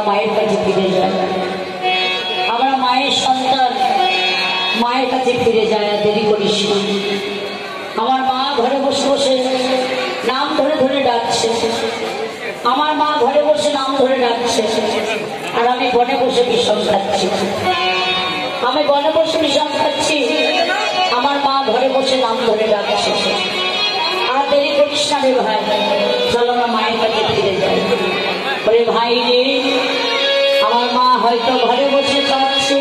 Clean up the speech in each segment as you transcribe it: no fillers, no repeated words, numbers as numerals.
মায়ের কাছে ফিরে যায়, আমরা মায়ের সন্তান, মায়ের কাছে ফিরে যায়। আর দেরি করিস না। আমার মা ঘরে বসে বসে নাম ধরে ধরে ডাকছে, আমার মা ঘরে বসে নাম ধরে ডাকছে, আর আমি বনে বসে বিষম খাচ্ছি। আমি বনে বসে বিষম খাচ্ছি, আমার মা ঘরে বসে নাম ধরে ডাকছে। আর দেরি করিস না রে ভাই, চলো আমরা মায়ের কাছে ফিরে যাই। ওরে ভাই রে, আমার মা হয়তো ঘরে বসে কাঁদছে,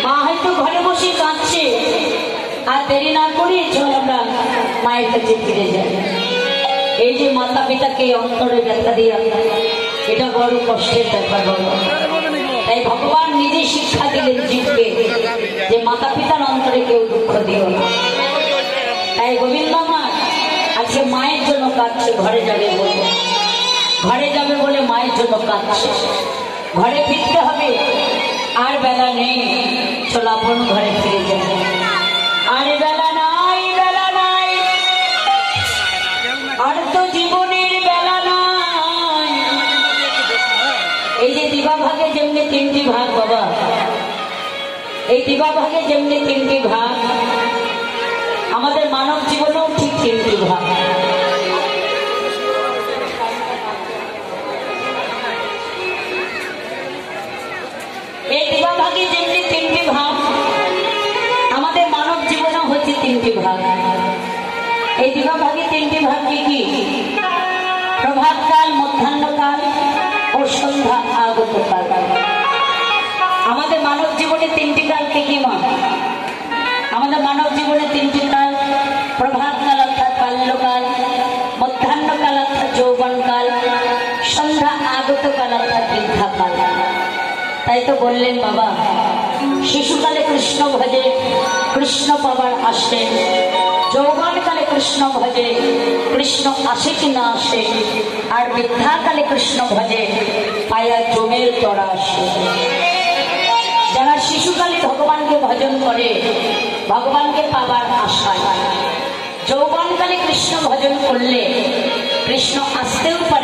মা হয়তো ঘরে বসে কাঁদছে। আর দেরি না করে চল আমরা মায়ের কাছে ফিরে যাই। এই যে মাতা পিতাকে অন্তরে ব্যথা দিয়ে, এটা বড় কষ্টের ব্যাপার বাবা। তাই ভগবান নিজে শিক্ষা দিলেন জীবকে যে মাতা পিতার অন্তরে কেউ দুঃখ দিও না। তাই গোবিন্দ মা আজকে মায়ের জন্য কাঁদছে, ঘরে যাবে বলে, ঘরে যাবে বলে মায়ের জন্য কাঁদছে। ঘরে ফিরতে হবে, আর বেলা নেই, চল আপন ঘরে ফিরে যাবে। আর বেলা নাই, বেলা নাই, আর তো জীবনের বেলা নাই। এই যে দিবা ভাগে যেমনি তিনটি ভাগ বাবা, এই দিবা ভাগে যেমনি তিনটি ভাগ, আমাদের মানব জীবনেও ঠিক তিনটি ভাগ। এই দিবা ভাগে যেমনি তিনটি ভাগ, আমাদের মানব জীবনেও হচ্ছে তিনটি ভাগ। এই দিবা ভাগে তিনটি ভাগ কি কি? প্রভাতকাল, মধ্যাহ্নকাল ও সন্ধ্যা আগত কাল। আমাদের মানব জীবনে তিনটি কাল কি কি মা? আমাদের মানব জীবনে তিনটি কাল, প্রভাতকাল অর্থাৎ বাল্যকাল, মধ্যাহ্নকাল অর্থাৎ যৌবনকাল, সন্ধ্যা আগত কাল অর্থাৎ বৃদ্ধাকাল। তাই তো বললেন বাবা, শিশুকালে কৃষ্ণ ভজে, কৃষ্ণ পাবার আসে। যৌবনকালে কৃষ্ণ ভজে, কৃষ্ণ আসে কি না আসে। আর বৃদ্ধাকালে কৃষ্ণ ভজে, পায়া জমের তরা আসে। যারা শিশুকালে ভগবানকে ভজন করে, ভগবানকে পাবার আশায়, যৌবনকালে কৃষ্ণ ভজন করলে কৃষ্ণ আসতেও পারে,